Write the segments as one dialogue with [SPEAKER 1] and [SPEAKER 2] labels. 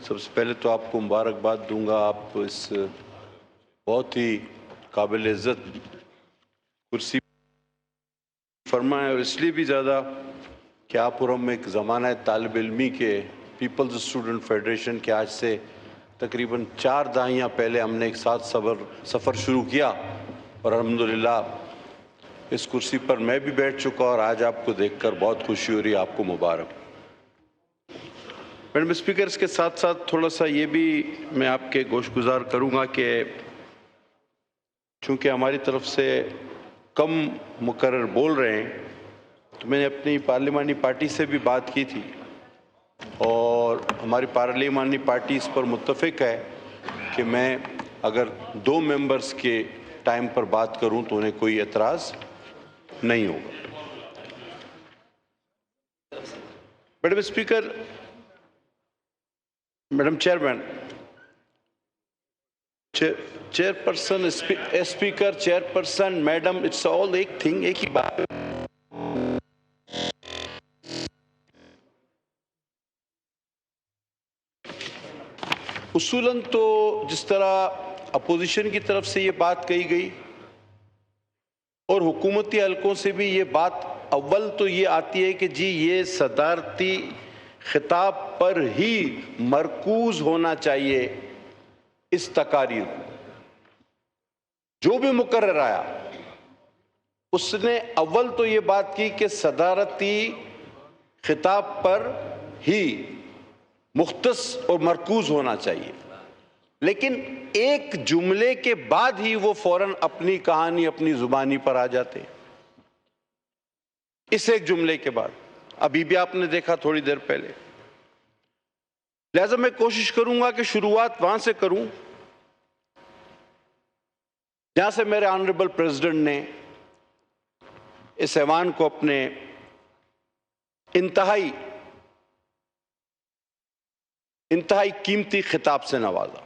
[SPEAKER 1] سب سے پہلے تو آپ کو مبارکباد دوں گا، آپ اس بہت ہی قابل عزت کرسی فرمائیں، اور اس لیے بھی زیادہ کہ آپ اور ہم ایک زمانہ طالب علمی کے پیپلز اسٹوڈنٹ فیڈریشن کے آج سے تقریباً 4 دہائیاں پہلے ہم نے ایک ساتھ سفر شروع کیا، اور الحمدللہ اس کرسی پر میں بھی بیٹھ چکا، اور آج آپ کو دیکھ کر بہت خوشی ہو رہی ہے۔ آپ کو مبارک۔ میڈم اسپیکر، اس کے ساتھ ساتھ تھوڑا سا یہ بھی میں آپ کے گوش گزار کروں گا کہ چونکہ ہماری طرف سے کم مقرر بول رہے ہیں، تو میں نے اپنی پارلیمانی پارٹی سے بھی بات کی تھی، اور ہماری پارلیمانی پارٹی اس پر متفق ہے کہ میں اگر 2 ممبرز کے ٹائم پر بات کروں تو انہیں کوئی اعتراض نہیں ہوگا۔ Madam speaker, madam chairman, chairperson, speaker, chairperson, madam, it's all ایک تھنگ، ایک ہی بات۔ اصولاً تو جس طرح اپوزیشن کی طرف سے یہ بات کہی گئی اور حکومتی حلقوں سے بھی یہ بات اول تو یہ آتی ہے کہ جی یہ صدارتی خطاب پر ہی مرکوز ہونا چاہیے اس تقاریر کو۔ جو بھی مقرر آیا اس نے اول تو یہ بات کی کہ صدارتی خطاب پر ہی مختص اور مرکوز ہونا چاہیے، لیکن ایک جملے کے بعد ہی وہ فوراً اپنی کہانی اپنی زبانی پر آ جاتے ہیں۔ اس ایک جملے کے بعد ابھی بھی آپ نے دیکھا تھوڑی دیر پہلے۔ لہذا میں کوشش کروں گا کہ شروعات وہاں سے کروں جہاں سے میرے آنریبل پریزیڈنٹ نے اس ایوان کو اپنے انتہائی قیمتی خطاب سے نوازا۔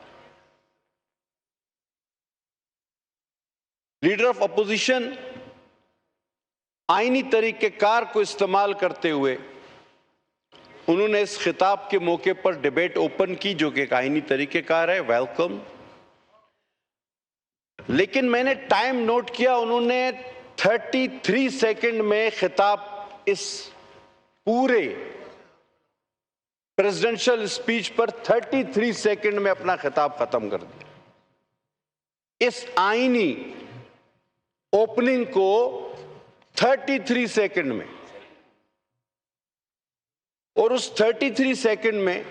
[SPEAKER 1] لیڈر آف اپوزیشن آئینی طریقہ کار کو استعمال کرتے ہوئے انہوں نے اس خطاب کے موقع پر ڈیبیٹ اوپن کی، جو کہ ایک آئینی طریقہ کار ہے، ویلکم۔ لیکن میں نے ٹائم نوٹ کیا، انہوں نے 33 سیکنڈ میں خطاب، اس پورے پریزیڈنشل اسپیچ پر 33 سیکنڈ میں اپنا خطاب ختم کر دیا۔ اس آئینی اوپننگ کو 33 سیکنڈ میں، اور اس 33 سیکنڈ میں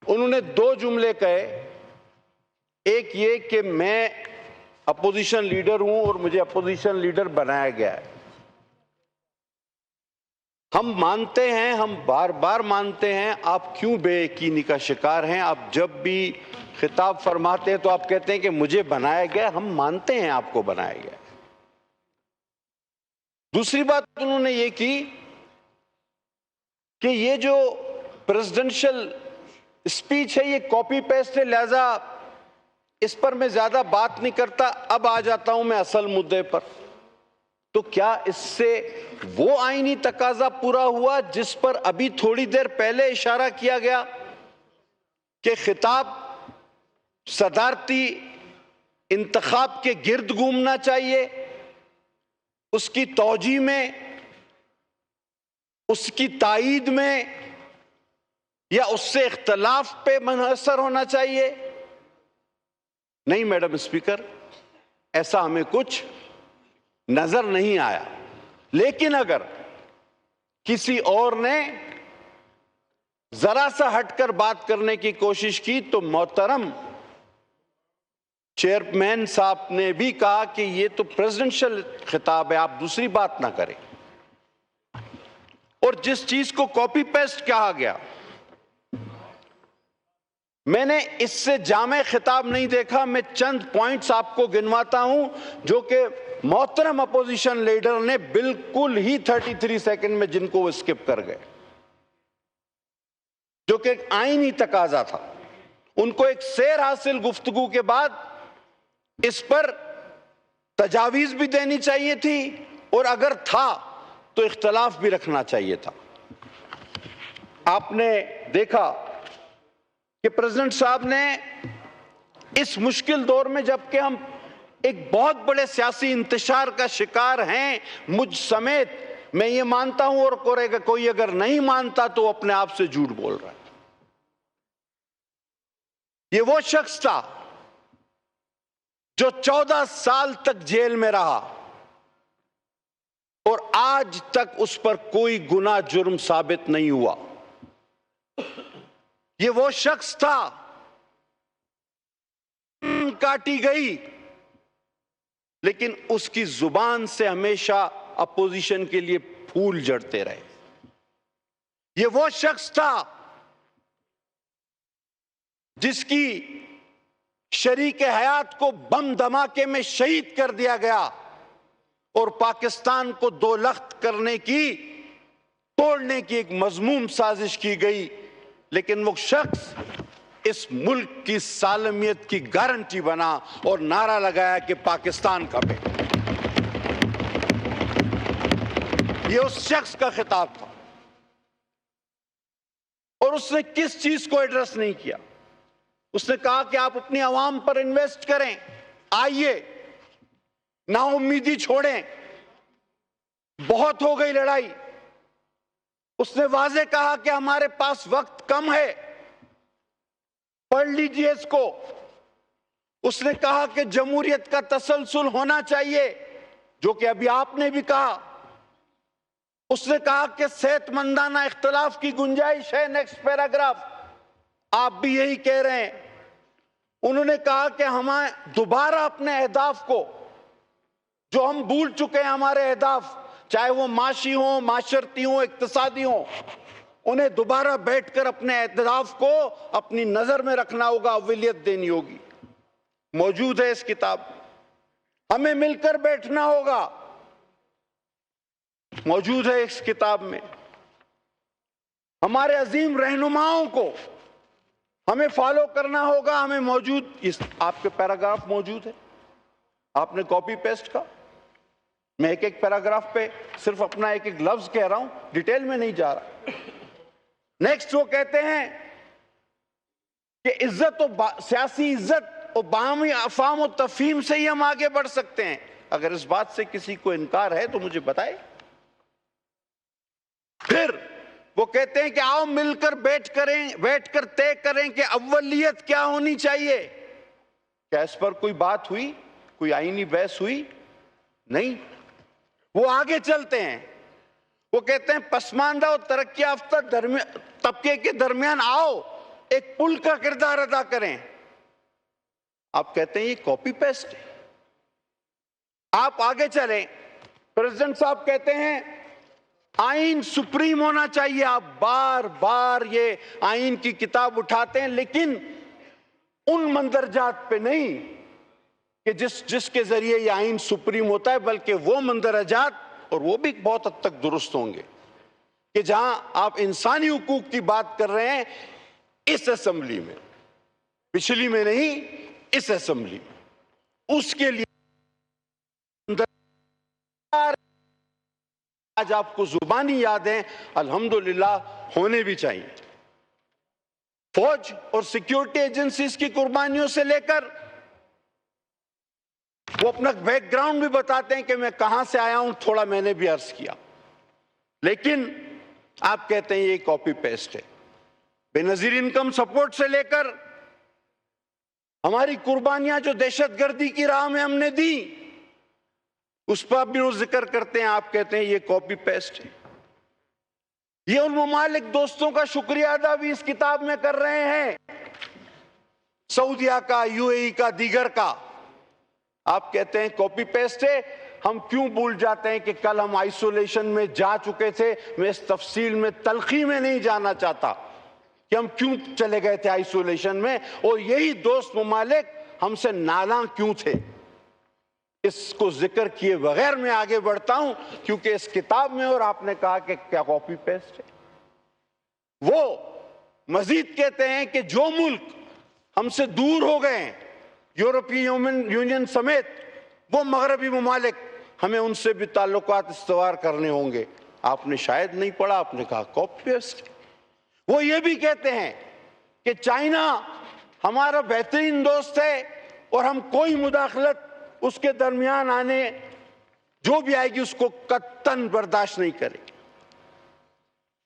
[SPEAKER 1] انہوں نے 2 جملے کہے۔ ایک یہ کہ میں اپوزیشن لیڈر ہوں اور مجھے اپوزیشن لیڈر بنایا گیا ہے۔ ہم مانتے ہیں، ہم بار بار مانتے ہیں، آپ کیوں بے یقینی کا شکار ہیں؟ آپ جب بھی خطاب فرماتے ہیں تو آپ کہتے ہیں کہ مجھے بنایا گیا، ہم مانتے ہیں آپ کو بنایا گیا۔ دوسری بات انہوں نے یہ کی کہ یہ جو پریزیڈنشل اسپیچ ہے یہ کاپی پیسٹ ہے، لہذا اس پر میں زیادہ بات نہیں کرتا، اب آ جاتا ہوں میں اصل مدعے پر۔ تو کیا اس سے وہ آئینی تقاضا پورا ہوا جس پر ابھی تھوڑی دیر پہلے اشارہ کیا گیا کہ خطاب صدارتی انتخاب کے گرد گھومنا چاہیے، اس کی توجیہ میں، اس کی تائید میں، یا اس سے اختلاف پہ منحصر ہونا چاہیے؟ نہیں میڈم اسپیکر، ایسا ہمیں کچھ نظر نہیں آیا۔ لیکن اگر کسی اور نے ذرا سا ہٹ کر بات کرنے کی کوشش کی تو محترم چیئرمین صاحب نے بھی کہا کہ یہ تو پریزیڈنشل خطاب ہے، آپ دوسری بات نہ کریں۔ اور جس چیز کو کاپی پیسٹ کہا گیا، میں نے اس سے جامع خطاب نہیں دیکھا۔ میں چند پوائنٹس آپ کو گنواتا ہوں جو کہ محترم اپوزیشن لیڈر نے بالکل ہی 33 سیکنڈ میں جن کو وہ اسکپ کر گئے، جو کہ ایک آئینی تقاضا تھا۔ ان کو ایک سیر حاصل گفتگو کے بعد اس پر تجاویز بھی دینی چاہیے تھی، اور اگر تھا تو اختلاف بھی رکھنا چاہیے تھا۔ آپ نے دیکھا کہ پریزیڈنٹ صاحب نے اس مشکل دور میں جبکہ ہم ایک بہت بڑے سیاسی انتشار کا شکار ہیں مجھ سمیت، میں یہ مانتا ہوں اور کوئی اگر نہیں مانتا تو وہ اپنے آپ سے جھوٹ بول رہا ہے. یہ وہ شخص تھا جو 14 سال تک جیل میں رہا اور آج تک اس پر کوئی گناہ جرم ثابت نہیں ہوا. یہ وہ شخص تھا کاٹی گئی لیکن اس کی زبان سے ہمیشہ اپوزیشن کے لیے پھول جھڑتے رہے. یہ وہ شخص تھا جس کی شریک حیات کو بم دھماکے میں شہید کر دیا گیا اور پاکستان کو دو لخت کرنے کی، توڑنے کی ایک مذموم سازش کی گئی، لیکن وہ شخص اس ملک کی سالمیت کی گارنٹی بنا اور نعرہ لگایا کہ پاکستان کا بیٹا. یہ اس شخص کا خطاب تھا اور اس نے کس چیز کو ایڈریس نہیں کیا. اس نے کہا کہ آپ اپنی عوام پر انویسٹ کریں، آئیے، نا امیدی چھوڑیں، بہت ہو گئی لڑائی. اس نے واضح کہا کہ ہمارے پاس وقت کم ہے، پڑھ لیجئے اس کو. اس نے کہا کہ جمہوریت کا تسلسل ہونا چاہیے، جو کہ ابھی آپ نے بھی کہا. اس نے کہا کہ صحت مندانہ اختلاف کی گنجائش ہے، نیکسٹ پیراگراف. آپ بھی یہی کہہ رہے ہیں. انہوں نے کہا کہ ہمیں دوبارہ اپنے اہداف کو، جو ہم بھول چکے ہیں ہمارے اہداف، چاہے وہ معاشی ہوں، معاشرتی ہوں، اقتصادی ہوں، انہیں دوبارہ بیٹھ کر اپنے اہداف کو اپنی نظر میں رکھنا ہوگا، اولویت دینی ہوگی. موجود ہے اس کتاب میں. ہمیں مل کر بیٹھنا ہوگا، موجود ہے اس کتاب میں. ہمارے عظیم رہنماؤں کو ہمیں فالو کرنا ہوگا، ہمیں موجود، آپ کے پیراگراف موجود ہے، آپ نے کاپی پیسٹ کا. میں ایک ایک پیراگراف پہ صرف اپنا ایک ایک لفظ کہہ رہا ہوں، ڈیٹیل میں نہیں جا رہا. نیکسٹ وہ کہتے ہیں کہ عزت و سیاسی عزت اور باہمی افہام و تفہیم سے ہی ہم آگے بڑھ سکتے ہیں. اگر اس بات سے کسی کو انکار ہے تو مجھے بتائے. پھر وہ کہتے ہیں کہ آؤ مل کر بیٹھ کر طے کریں کہ اولیت کیا ہونی چاہیے. کیا اس پر کوئی بات ہوئی؟ کوئی آئینی بحث ہوئی؟ نہیں. وہ آگے چلتے ہیں. وہ کہتے ہیں پسماندہ اور ترقی یافتہ طبقے کے درمیان آؤ ایک پل کا کردار ادا کریں. آپ کہتے ہیں یہ کاپی پیسٹ ہے. آپ آگے چلیں. پریزیڈنٹ صاحب کہتے ہیں آئین سپریم ہونا چاہیے. آپ بار بار یہ آئین کی کتاب اٹھاتے ہیں لیکن ان مندرجات پہ نہیں کہ جس کے ذریعے یہ آئین سپریم ہوتا ہے، بلکہ وہ مندرجات، اور وہ بھی بہت حد تک درست ہوں گے، کہ جہاں آپ انسانی حقوق کی بات کر رہے ہیں اس اسمبلی میں، پچھلی میں نہیں، اس اسمبلی میں، اس کے لیے آج آپ کو زبانی یادیں الحمدللہ ہونے بھی چاہیے. فوج اور سیکیورٹی ایجنسیز کی قربانیوں سے لے کر وہ اپنا بیک گراؤنڈ بھی بتاتے ہیں کہ میں کہاں سے آیا ہوں، تھوڑا میں نے بھی عرض کیا. لیکن آپ کہتے ہیں یہ کاپی پیسٹ ہے. بے نظیر انکم سپورٹ سے لے کر ہماری قربانیاں جو دہشت گردی کی راہ میں ہم نے دی، اس پر بھی وہ ذکر کرتے ہیں. آپ کہتے ہیں یہ کاپی پیسٹ ہے. یہ ان ممالک دوستوں کا شکریہ ادا بھی اس کتاب میں کر رہے ہیں، سعودیہ کا، یو اے ای کا، دیگر کا. آپ کہتے ہیں کاپی پیسٹ ہے. ہم کیوں بھول جاتے ہیں کہ کل ہم آئسولیشن میں جا چکے تھے. میں اس تفصیل میں تلخی میں نہیں جانا چاہتا کہ ہم کیوں چلے گئے تھے آئسولیشن میں، اور یہی دوست ممالک ہم سے نالاں کیوں تھے. اس کو ذکر کیے بغیر میں آگے بڑھتا ہوں کیونکہ اس کتاب میں، اور آپ نے کہا کہ کیا کاپی پیسٹ ہے. وہ مزید کہتے ہیں کہ جو ملک ہم سے دور ہو گئے ہیں، یورپی یونین سمیت وہ مغربی ممالک، ہمیں ان سے بھی تعلقات استوار کرنے ہوں گے. آپ نے شاید نہیں پڑھا، آپ نے کہا کاپی پیسٹ. وہ یہ بھی کہتے ہیں کہ چائنا ہمارا بہترین دوست ہے اور ہم کوئی مداخلت اس کے درمیان آنے جو بھی آئے گی اس کو قطعاً برداشت نہیں کریں گے۔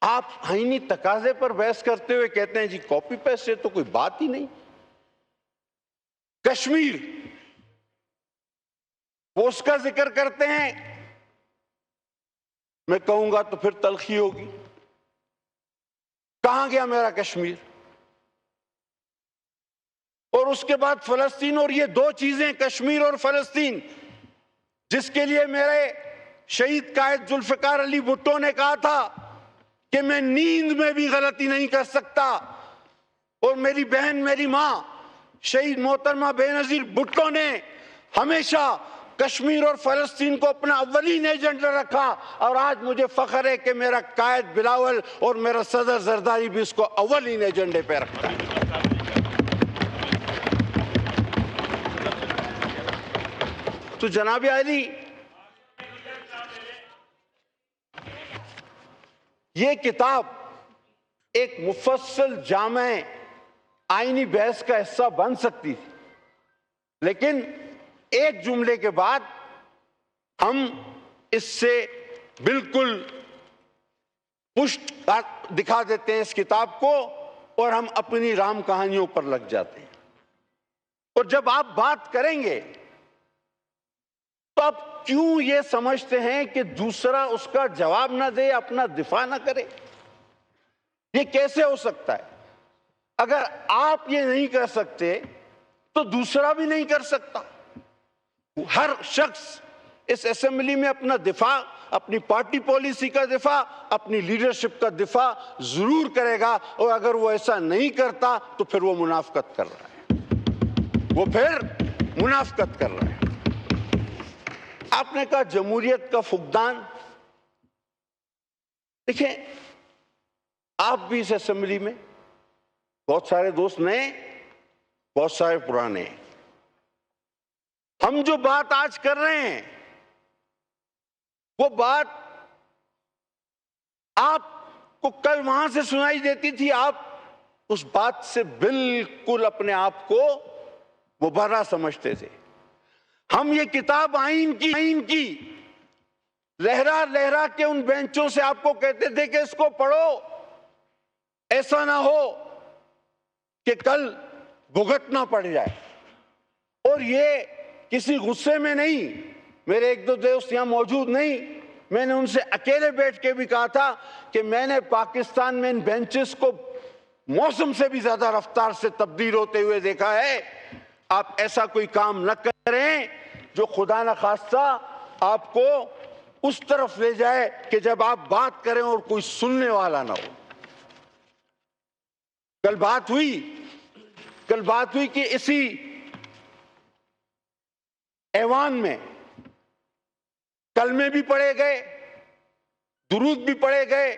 [SPEAKER 1] آپ آئینی تقاضے پر بحث کرتے ہوئے کہتے ہیں جی کاپی پیسٹ سے تو کوئی بات ہی نہیں۔ کشمیر وہ اس کا ذکر کرتے ہیں، میں کہوں گا تو پھر تلخی ہوگی، کہاں گیا میرا کشمیر؟ اور اس کے بعد فلسطین، اور یہ دو چیزیں کشمیر اور فلسطین جس کے لیے میرے شہید قائد ذوالفقار علی بھٹو نے کہا تھا کہ میں نیند میں بھی غلطی نہیں کر سکتا، اور میری بہن میری ماں شہید محترمہ بے نظیر بھٹو نے ہمیشہ کشمیر اور فلسطین کو اپنا اولین ایجنڈا رکھا، اور آج مجھے فخر ہے کہ میرا قائد بلاول اور میرا صدر زرداری بھی اس کو اولین ایجنڈے پہ رکھتا ہے۔ تو جناب عالی، یہ کتاب ایک مفصل جامع آئینی بحث کا حصہ بن سکتی تھی، لیکن ایک جملے کے بعد ہم اس سے بالکل پشت دکھا دیتے ہیں اس کتاب کو، اور ہم اپنی رام کہانیوں پر لگ جاتے ہیں۔ اور جب آپ بات کریں گے تو آپ کیوں یہ سمجھتے ہیں کہ دوسرا اس کا جواب نہ دے، اپنا دفاع نہ کرے؟ یہ کیسے ہو سکتا ہے؟ اگر آپ یہ نہیں کر سکتے تو دوسرا بھی نہیں کر سکتا۔ ہر شخص اس اسمبلی میں اپنا دفاع، اپنی پارٹی پالیسی کا دفاع، اپنی لیڈرشپ کا دفاع ضرور کرے گا، اور اگر وہ ایسا نہیں کرتا تو پھر وہ منافقت کر رہا ہے، وہ پھر منافقت کر رہا ہے۔ آپ نے کہا جمہوریت کا فقدان، دیکھیں آپ بھی اس اسمبلی میں بہت سارے دوست نئے، بہت سارے پرانے، ہم جو بات آج کر رہے ہیں وہ بات آپ کو کل وہاں سے سنائی دیتی تھی، آپ اس بات سے بالکل اپنے آپ کو مبرہ سمجھتے تھے۔ ہم یہ کتاب آئین کی لہرا لہرا کے ان بینچوں سے آپ کو کہتے تھے کہ اس کو پڑھو، ایسا نہ ہو کہ کل بھگتنا پڑ جائے۔ اور یہ کسی غصے میں نہیں، میرے ایک دو دوست یہاں موجود نہیں، میں نے ان سے اکیلے بیٹھ کے بھی کہا تھا کہ میں نے پاکستان میں ان بینچز کو موسم سے بھی زیادہ رفتار سے تبدیل ہوتے ہوئے دیکھا ہے۔ آپ ایسا کوئی کام نہ کریں جو خدا نخواستہ آپ کو اس طرف لے جائے کہ جب آپ بات کریں اور کوئی سننے والا نہ ہو۔ کل بات ہوئی کہ اسی ایوان میں کلمے بھی پڑھے گئے، درود بھی پڑھے گئے،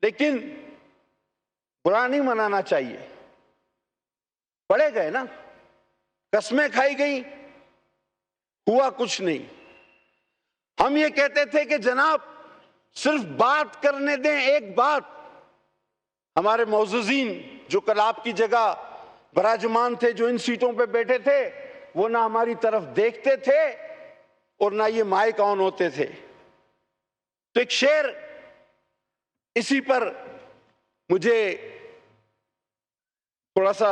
[SPEAKER 1] لیکن برا نہیں منانا چاہیے، پڑھے گئے نا، قسمیں کھائی گئی، ہوا کچھ نہیں۔ ہم یہ کہتے تھے کہ جناب صرف بات کرنے دیں، ایک بات۔ ہمارے معززین جو کل آپ کی جگہ براجمان تھے، جو ان سیٹوں پہ بیٹھے تھے، وہ نہ ہماری طرف دیکھتے تھے اور نہ یہ مائک آن ہوتے تھے۔ تو ایک شعر اسی پر مجھے تھوڑا سا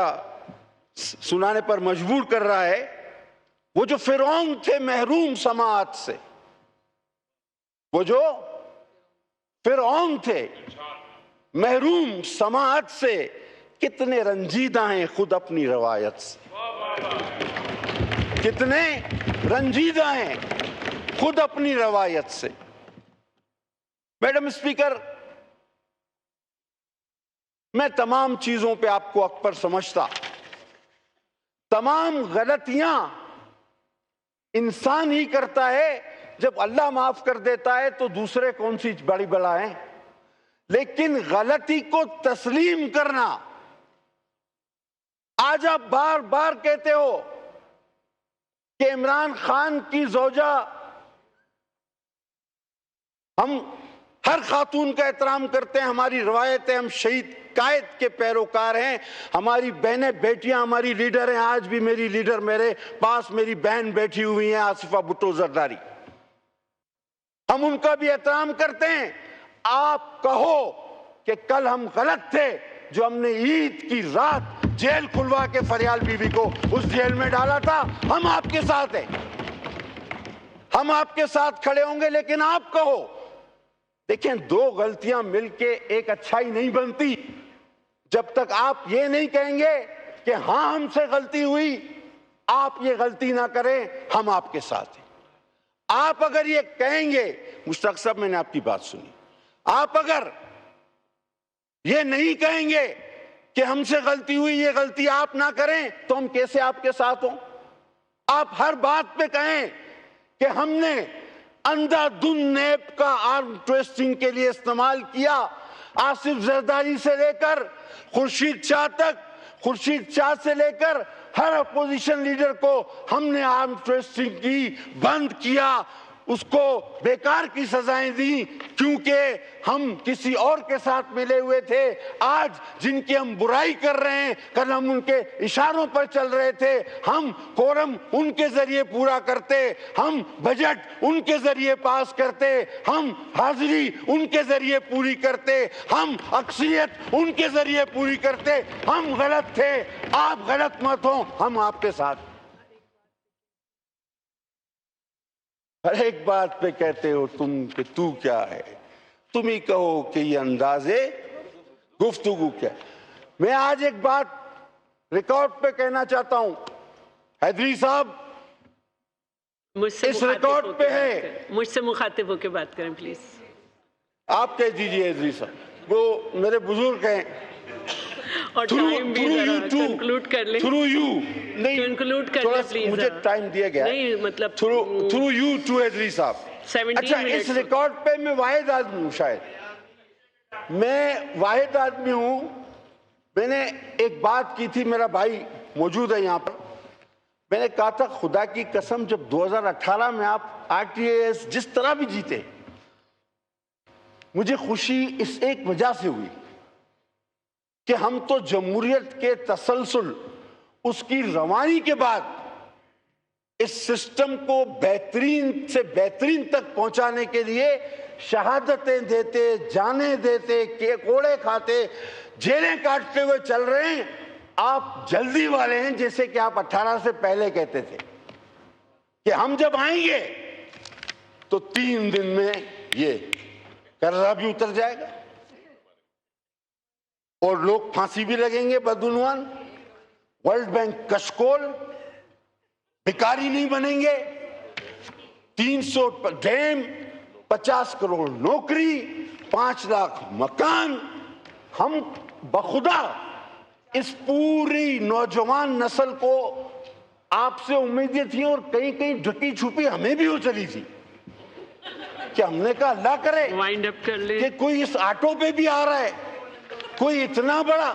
[SPEAKER 1] سنانے پر مجبور کر رہا ہے۔ وہ جو فرعون تھے محروم سماعت سے، وہ جو فرعون تھے محروم سماعت سے، کتنے رنجیدہ ہیں خود اپنی روایت سے، کتنے رنجیدہ ہیں خود اپنی روایت سے۔ میڈم اسپیکر، میں تمام چیزوں پہ آپ کو حق پر سمجھتا، تمام غلطیاں انسان ہی کرتا ہے، جب اللہ معاف کر دیتا ہے تو دوسرے کون سی بڑی بلا ہیں، لیکن غلطی کو تسلیم کرنا، آج آپ بار بار کہتے ہو کہ عمران خان کی زوجہ، ہم ہر خاتون کا احترام کرتے ہیں، ہماری روایت ہے، ہم شہید
[SPEAKER 2] قائد کے پیروکار ہیں. ہماری بہنیں بیٹیاں ہماری لیڈر ہیں. آج بھی میری لیڈر میرے پاس میری بہن بیٹھی ہوئی ہیں آصفہ بھٹو زرداری. ہم ان کا بھی احترام کرتے ہیں. آپ کہو کہ کل ہم غلط تھے جو ہم نے عید کی رات جیل کھلوا کے فریال بی بی کو اس جیل میں ڈالا تھا. ہم آپ کے ساتھ ہیں, ہم آپ کے ساتھ کھڑے ہوں گے. لیکن آپ کہو, دیکھیں دو غلطیاں مل کے ایک اچھائی نہیں بنتی. جب تک آپ یہ نہیں کہیں گے کہ ہاں ہم سے غلطی ہوئی, آپ یہ غلطی نہ کریں, ہم آپ کے ساتھ ہیں. آپ اگر یہ کہیں گے, مشتاق صاحب میں نے آپ کی بات سنی, آپ اگر یہ نہیں کہیں گے کہ ہم سے غلطی ہوئی, یہ غلطی آپ نہ کریں, تو ہم کیسے آپ کے ساتھ ہوں؟ آپ ہر بات پہ کہیں کہ ہم نے اندھا دھند نیب کا آرم ٹویسٹنگ کے لیے استعمال کیا. آصف زرداری سے لے کر خورشید شاہ تک, خورشید شاہ سے لے کر ہر اپوزیشن لیڈر کو ہم نے آرم ٹویسٹنگ کی, بند کیا, اس کو بیکار کی سزائیں دیں کیونکہ ہم کسی اور کے ساتھ ملے ہوئے تھے. آج جن کی ہم برائی کر رہے ہیں, کل ہم ان کے اشاروں پر چل رہے تھے. ہم کورم ان کے ذریعے پورا کرتے, ہم بجٹ ان کے ذریعے پاس کرتے, ہم حاضری ان کے ذریعے پوری کرتے, ہم اکثریت ان کے ذریعے پوری کرتے. ہم غلط تھے, آپ غلط مت ہوں, ہم آپ کے ساتھ. ہر ایک بات پہ کہتے ہو تم کہ تو کیا ہے, تم ہی کہو کہ یہ انداز گفتگو کیا ہے. میں آج ایک بات ریکارڈ پہ کہنا چاہتا ہوں, حیدری صاحب اس ریکارڈ پہ ہے,
[SPEAKER 3] مجھ سے مخاطب ہو کے بات کریں پلیز.
[SPEAKER 2] آپ کہہ دیجئے حیدری صاحب, وہ میرے بزرگ ہیں.
[SPEAKER 3] اور ٹائم بھی ذرا کنکلوڈ کر لیں.
[SPEAKER 2] تھرو یو نہیں,
[SPEAKER 3] کنکلوڈ کر لیں پلیز.
[SPEAKER 2] مجھے ٹائم دیا گیا
[SPEAKER 3] نہیں, مطلب
[SPEAKER 2] تھرو یو ٹو حیدری صاحب.
[SPEAKER 3] 17
[SPEAKER 2] اچھا, اس ریکارڈ پہ میں واحد آدمی ہوں, شاید میں واحد آدمی ہوں. میں نے ایک بات کی تھی, میرا بھائی موجود ہے یہاں پر, میں نے کہا تھا خدا کی قسم جب 2018 میں آپ RTAS جس طرح بھی جیتے, مجھے خوشی اس ایک وجہ سے ہوئی کہ ہم تو جمہوریت کے تسلسل, اس کی روانی کے بعد اس سسٹم کو بہترین سے بہترین تک پہنچانے کے لیے شہادتیں دیتے, جانیں دیتے, کوڑے کھاتے, جیلیں کاٹتے ہوئے چل رہے ہیں. آپ جلدی والے ہیں, جیسے کہ آپ 18 سے پہلے کہتے تھے کہ ہم جب آئیں گے تو 3 دن میں یہ قرضہ بھی اتر جائے گا اور لوگ پھانسی بھی لگیں گے بدعنوان, ورلڈ بینک کشکول, بھکاری نہیں بنیں گے, 300 ڈیم, 50 کروڑ نوکری, 5 لاکھ مکان. ہم بخدا اس پوری نوجوان نسل کو آپ سے امیدیں تھیں, اور کہیں کہیں ڈھکی چھپی ہمیں بھی ہو چلی تھی کہ ہم نے کہا اللہ کرے
[SPEAKER 3] وائنڈ اپ کر لیں
[SPEAKER 2] کہ کوئی اس آٹو پہ بھی آ رہا ہے, کوئی اتنا بڑا.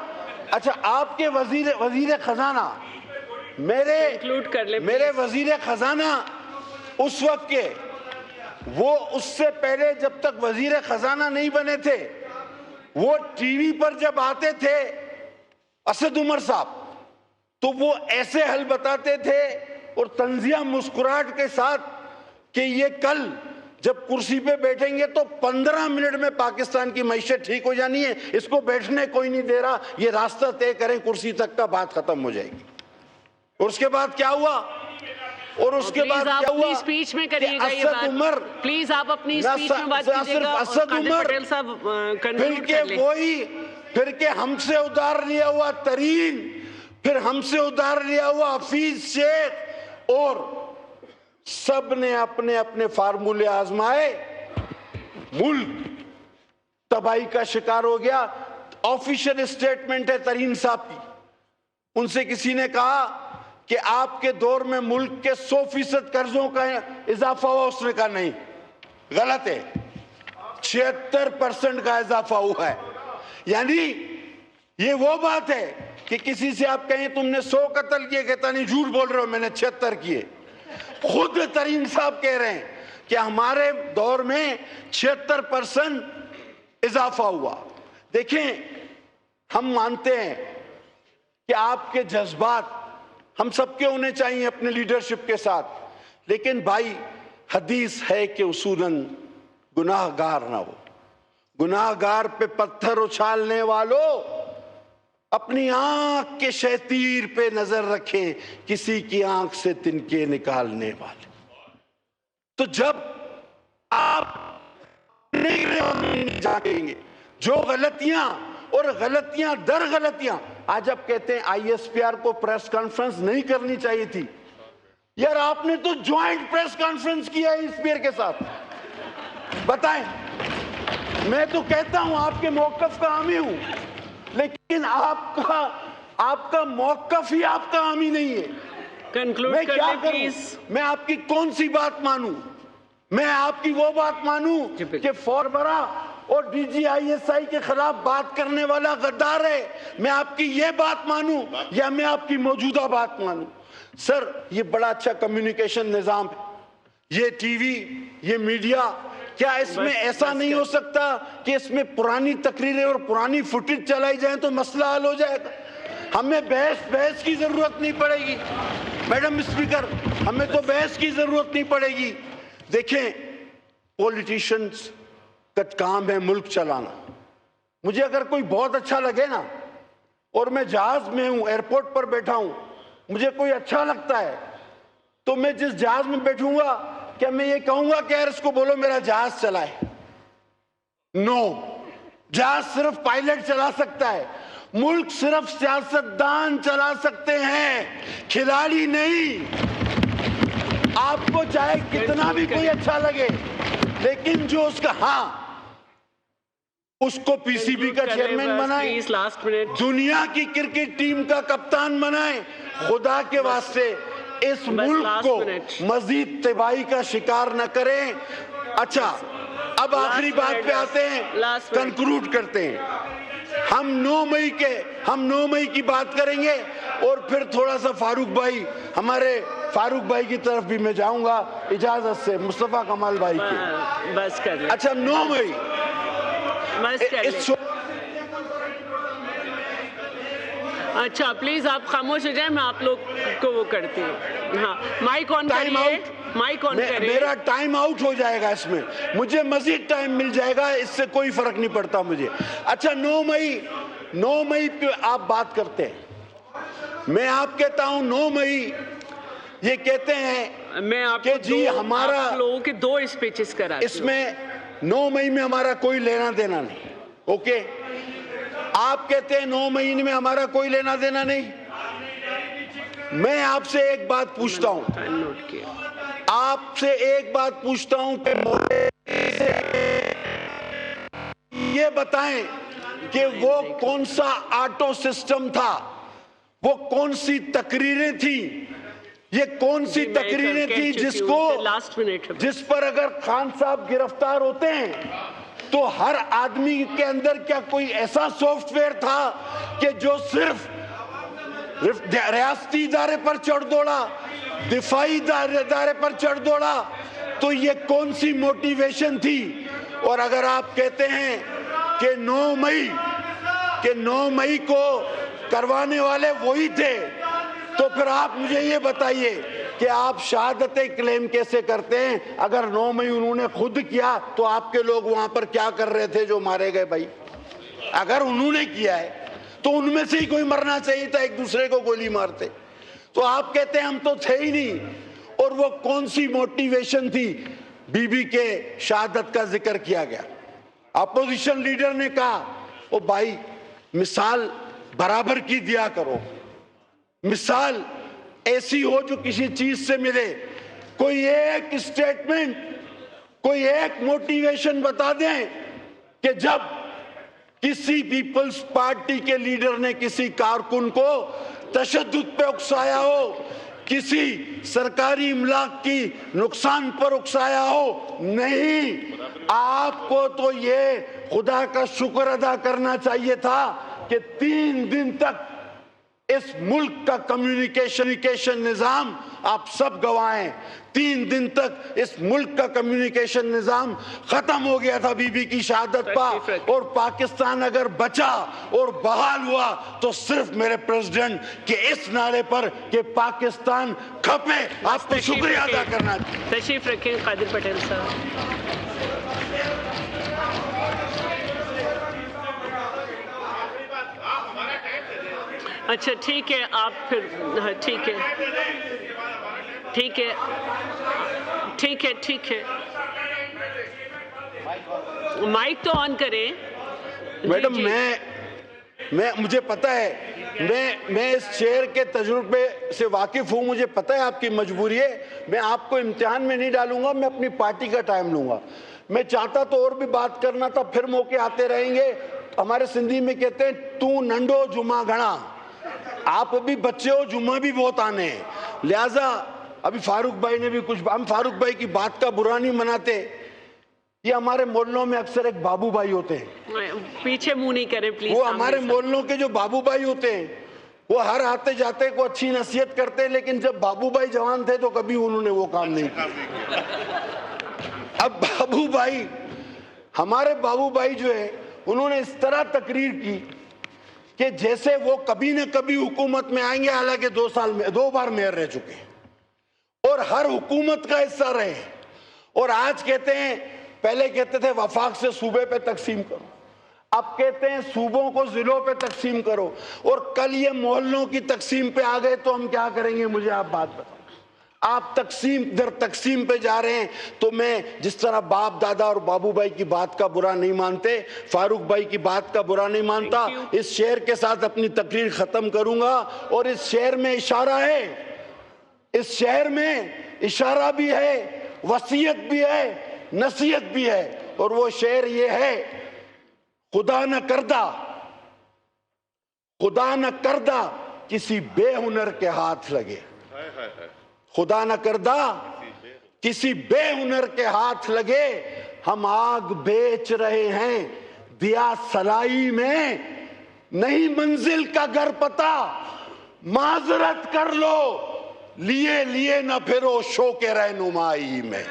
[SPEAKER 2] اچھا, آپ کے وزیر خزانہ, میرے وزیر خزانہ اس وقت کے, وہ اس سے پہلے جب تک وزیر خزانہ نہیں بنے تھے, وہ ٹی وی پر جب آتے تھے اسد عمر صاحب, تو وہ ایسے حل بتاتے تھے اور طنزیہ مسکراہٹ کے ساتھ کہ یہ کل جب کرسی پہ بیٹھیں گے تو 15 منٹ میں پاکستان کی معیشت ٹھیک ہو جانی ہے, اس کو بیٹھنے کوئی نہیں دے رہا, یہ راستہ طے کریں کرسی تک کا, بات ختم ہو جائے گی. اور اس کے بعد کیا ہوا, اور اس کے بعد کیا ہوا,
[SPEAKER 3] اسپیچ میں کریے گا یہ
[SPEAKER 2] اسد عمر,
[SPEAKER 3] بات پلیز, آپ اپنی اسپیچ میں بات کیجئے گا.
[SPEAKER 2] اسد عمر,
[SPEAKER 3] پٹیل صاحب
[SPEAKER 2] پھر
[SPEAKER 3] کنکلوڈ
[SPEAKER 2] کے
[SPEAKER 3] کر لیں.
[SPEAKER 2] وہی, پھر کے ہم سے ادھار لیا ہوا ترین, پھر ہم سے ادھار لیا ہوا حفیظ شیخ, اور سب نے اپنے اپنے فارمولے آزمائے, ملک تباہی کا شکار ہو گیا. آفیشل اسٹیٹمنٹ ہے ترین صاحب کی, ان سے کسی نے کہا کہ آپ کے دور میں ملک کے 100% قرضوں کا اضافہ ہوا, اس نے کہا نہیں, غلط ہے, 76% کا اضافہ ہوا ہے. یعنی یہ وہ بات ہے کہ کسی سے آپ کہیں تم نے 100 قتل کیے, کہتا نہیں جھوٹ بول رہے ہو, میں نے 76 کیے. خود ترین صاحب کہہ رہے ہیں کہ ہمارے دور میں 76% اضافہ ہوا. دیکھیں ہم مانتے ہیں کہ آپ کے جذبات ہم سب کے ہونے چاہیے اپنے لیڈرشپ کے ساتھ، لیکن بھائی حدیث ہے کہ اصولاً گناہ گار نہ ہو. گناہ گار پہ پتھر اچھالنے والوں اپنی آنکھ کے شیطیر پہ نظر رکھیں، کسی کی آنکھ سے تنکے نکالنے والے. تو جب آپ نہیں جانیں گے جو غلطیاں اور غلطیاں در غلطیاں، آج آپ کہتے ہیں آئی ایس پی آر کو پریس کانفرنس نہیں کرنی چاہیے تھی. یار آپ نے تو جوائنٹ پریس کانفرنس کیا ہے اس پیر کے ساتھ. بتائیں، میں تو کہتا ہوں آپ کے موقف کا حامی ہوں، لیکن آپ کا موقف ہی آپ کا حامی نہیں ہے.
[SPEAKER 3] کنکلوڈ
[SPEAKER 2] میں
[SPEAKER 3] کر
[SPEAKER 2] کیا
[SPEAKER 3] لیں
[SPEAKER 2] کروں؟
[SPEAKER 3] پلیز.
[SPEAKER 2] میں آپ کی کون سی بات مانوں؟ میں آپ کی وہ بات مانوں کہ فوربرا اور D G I S I کے خلاف بات کرنے والا غدار ہے؟ میں آپ کی یہ بات مانوں یا میں آپ کی موجودہ بات مانوں؟ سر، یہ بڑا اچھا کمیونیکیشن نظام ہے، یہ ٹی وی، یہ میڈیا، کیا اس میں ایسا نہیں ہو سکتا کہ اس میں پرانی تقریریں اور پرانی فوٹیج چلائی جائیں تو مسئلہ حل ہو جائے گا؟ ہمیں بحث کی ضرورت نہیں پڑے گی میڈم اسپیکر، ہمیں تو بحث کی ضرورت نہیں پڑے گی. دیکھیں، پولیٹیشنز کا کام ہے ملک چلانا. مجھے اگر کوئی بہت اچھا لگے نا، اور میں جہاز میں ہوں، ایئرپورٹ پر بیٹھا ہوں، مجھے کوئی اچھا لگتا ہے، تو میں جس جہاز میں بیٹھوں گا کیا میں یہ کہوں گا کہ یار اس کو بولو میرا جہاز چلائے؟ نو. جہاز صرف پائلٹ چلا سکتا ہے، ملک صرف سیاستدان چلا سکتے ہیں، کھلاڑی نہیں. آپ کو چاہے کتنا بھی کوئی اچھا لگے، لیکن جو اس کا اس کو پی سی بی کا چیئرمین بنائیں،
[SPEAKER 3] پلیز لاسٹ منٹ.
[SPEAKER 2] دنیا کی کرکٹ ٹیم کا کپتان بنائیں. خدا کے واسطے اس ملک کو مزید تباہی کا شکار نہ کریں. اچھا، اب آخری بات پہ آتے ہیں، کنکلوڈ کرتے ہیں. ہم 9 مئی کی بات کریں گے، اور پھر تھوڑا سا ہمارے فاروق بھائی کی طرف بھی میں جاؤں گا اجازت سے، مصطفیٰ کمال بھائی کی.
[SPEAKER 3] بس کر لیں.
[SPEAKER 2] اچھا، 9 مئی
[SPEAKER 3] بس کر لیں. اچھا پلیز آپ خاموش ہو جائیں، میں آپ لوگ کو وہ کرتی ہوں. ہاں، مائک آن کریے، مائک آن کریے.
[SPEAKER 2] میرا ٹائم آؤٹ ہو جائے گا، اس میں مجھے مزید ٹائم مل جائے گا، اس سے کوئی فرق نہیں پڑتا مجھے. اچھا، 9 مئی پہ آپ بات کرتے ہیں. میں آپ کہتا ہوں 9 مئی یہ کہتے ہیں
[SPEAKER 3] میں آپ
[SPEAKER 2] کہ جی ہمارا
[SPEAKER 3] آپ لوگوں کے 2 اسپیچز کراتی
[SPEAKER 2] اس میں 9 مئی میں ہمارا کوئی لینا دینا نہیں. اوکے، آپ کہتے ہیں 9 مہینے میں ہمارا کوئی لینا دینا نہیں. میں آپ سے ایک بات پوچھتا ہوں، آپ سے ایک بات پوچھتا ہوں کہ یہ بتائیں کہ وہ کون سا آٹو سسٹم تھا، وہ کون سی تقریریں تھیں، یہ کون سی تقریریں تھیں جس پر اگر خان صاحب گرفتار ہوتے ہیں تو ہر آدمی کے اندر کیا کوئی ایسا سافٹ ویئر تھا کہ جو صرف ریاستی ادارے پر چڑھ دوڑا، دفاعی ادارے پر چڑھ دوڑا؟ تو یہ کون سی موٹیویشن تھی؟ اور اگر آپ کہتے ہیں کہ 9 مئی کو کروانے والے وہی تھے، تو پھر آپ مجھے یہ بتائیے کہ آپ شہادت کلیم کیسے کرتے ہیں؟ اگر 9 مئی انہوں نے خود کیا تو آپ کے لوگ وہاں پر کیا کر رہے تھے جو مارے گئے؟ بھائی اگر انہوں نے کیا ہے تو ان میں سے ہی کوئی مرنا چاہیے تھا، ایک دوسرے کو گولی مارتے. تو آپ کہتے ہیں ہم تو تھے ہی نہیں. اور وہ کون سی موٹیویشن تھی؟ بی بی کے شہادت کا ذکر کیا گیا. اپوزیشن لیڈر نے کہا او بھائی مثال برابر کی دیا کرو، مثال ایسی ہو جو کسی چیز سے ملے. کوئی ایک اسٹیٹمنٹ، کوئی ایک موٹیویشن بتا دیں کہ جب کسی پیپلز پارٹی کے لیڈر نے کسی کارکن کو تشدد پہ اکسایا ہو، کسی سرکاری املاک کی نقصان پر اکسایا ہو. نہیں، آپ کو تو یہ خدا کا شکر ادا کرنا چاہیے تھا کہ 3 دن تک اس ملک کا کمیونیکیشن نظام آپ سب گواہ ہیں 3 دن تک اس ملک کا کمیونیکیشن نظام ختم ہو گیا تھا بی بی کی شہادت پر، اور پاکستان اگر بچا اور بحال ہوا تو صرف میرے پریزیڈنٹ کے اس نعرے پر کہ پاکستان کھپے، آپ کو شکریہ ادا کرنا چاہیے۔
[SPEAKER 3] تشریف رکھیں قادر پٹیل صاحب۔ اچھا ٹھیک ہے، آپ پھر ٹھیک ہے ٹھیک ہے ٹھیک ہے ٹھیک ہے، مائک تو آن کریں۔
[SPEAKER 2] میڈم مجھے پتہ ہے، میں اس چیئر کے تجربے سے واقف ہوں، مجھے پتہ ہے آپ کی مجبوری ہے، میں آپ کو امتحان میں نہیں ڈالوں گا، میں اپنی پارٹی کا ٹائم لوں گا۔ میں چاہتا تو اور بھی بات کرنا تھا، پھر موقع آتے رہیں گے۔ ہمارے سندھی میں کہتے ہیں تو ننڈو جمعہ گھڑا، آپ ابھی بچے ہو، جمعہ بھی بہت آنے ہیں، لہٰذا ابھی فاروق بھائی نے بھی کچھ، ہم فاروق بھائی کی بات کا برا نہیں مناتے، یہ ہمارے محلوں میں اکثر ایک بابو بھائی ہوتے ہیں،
[SPEAKER 3] پیچھے منہ نہیں کریں پلیز۔
[SPEAKER 2] وہ ہمارے محلوں کے جو بابو بھائی ہوتے ہیں وہ ہر آتے جاتے کو اچھی نصیحت کرتے ہیں، لیکن جب بابو بھائی جوان تھے تو کبھی انہوں نے وہ کام نہیں کیا۔ اب بابو بھائی، ہمارے بابو بھائی جو ہے انہوں نے اس طرح تقریر کی کہ جیسے وہ کبھی نہ کبھی حکومت میں آئیں گے، حالانکہ 2 بار میئر رہ چکے ہیں اور ہر حکومت کا حصہ رہے ہیں، اور آج کہتے ہیں، پہلے کہتے تھے وفاق سے صوبے پہ تقسیم کرو، اب کہتے ہیں صوبوں کو ضلعوں پہ تقسیم کرو، اور کل یہ محلوں کی تقسیم پہ آ گئے تو ہم کیا کریں گے؟ مجھے آپ بات بتائیں۔ آپ تقسیم پہ جا رہے ہیں تو میں جس طرح باپ دادا اور بابو بھائی کی بات کا برا نہیں مانتے، فاروق بھائی کی بات کا برا نہیں مانتا، اس شعر کے ساتھ اپنی تقریر ختم کروں گا۔ اور اس شعر میں اشارہ ہے، اس شعر میں اشارہ بھی ہے، وصیت بھی ہے، نصیحت بھی ہے، اور وہ شعر یہ ہے، خدا نہ کردہ کسی بے ہنر کے ہاتھ لگے، خدا نہ کردہ کسی بے ہنر کے ہاتھ لگے، ہم آگ بیچ رہے ہیں دیا سلائی میں، نہیں منزل کا گھر پتا، معذرت کر لو، لیے نہ پھرو شوق رہنمائی میں۔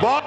[SPEAKER 2] بہت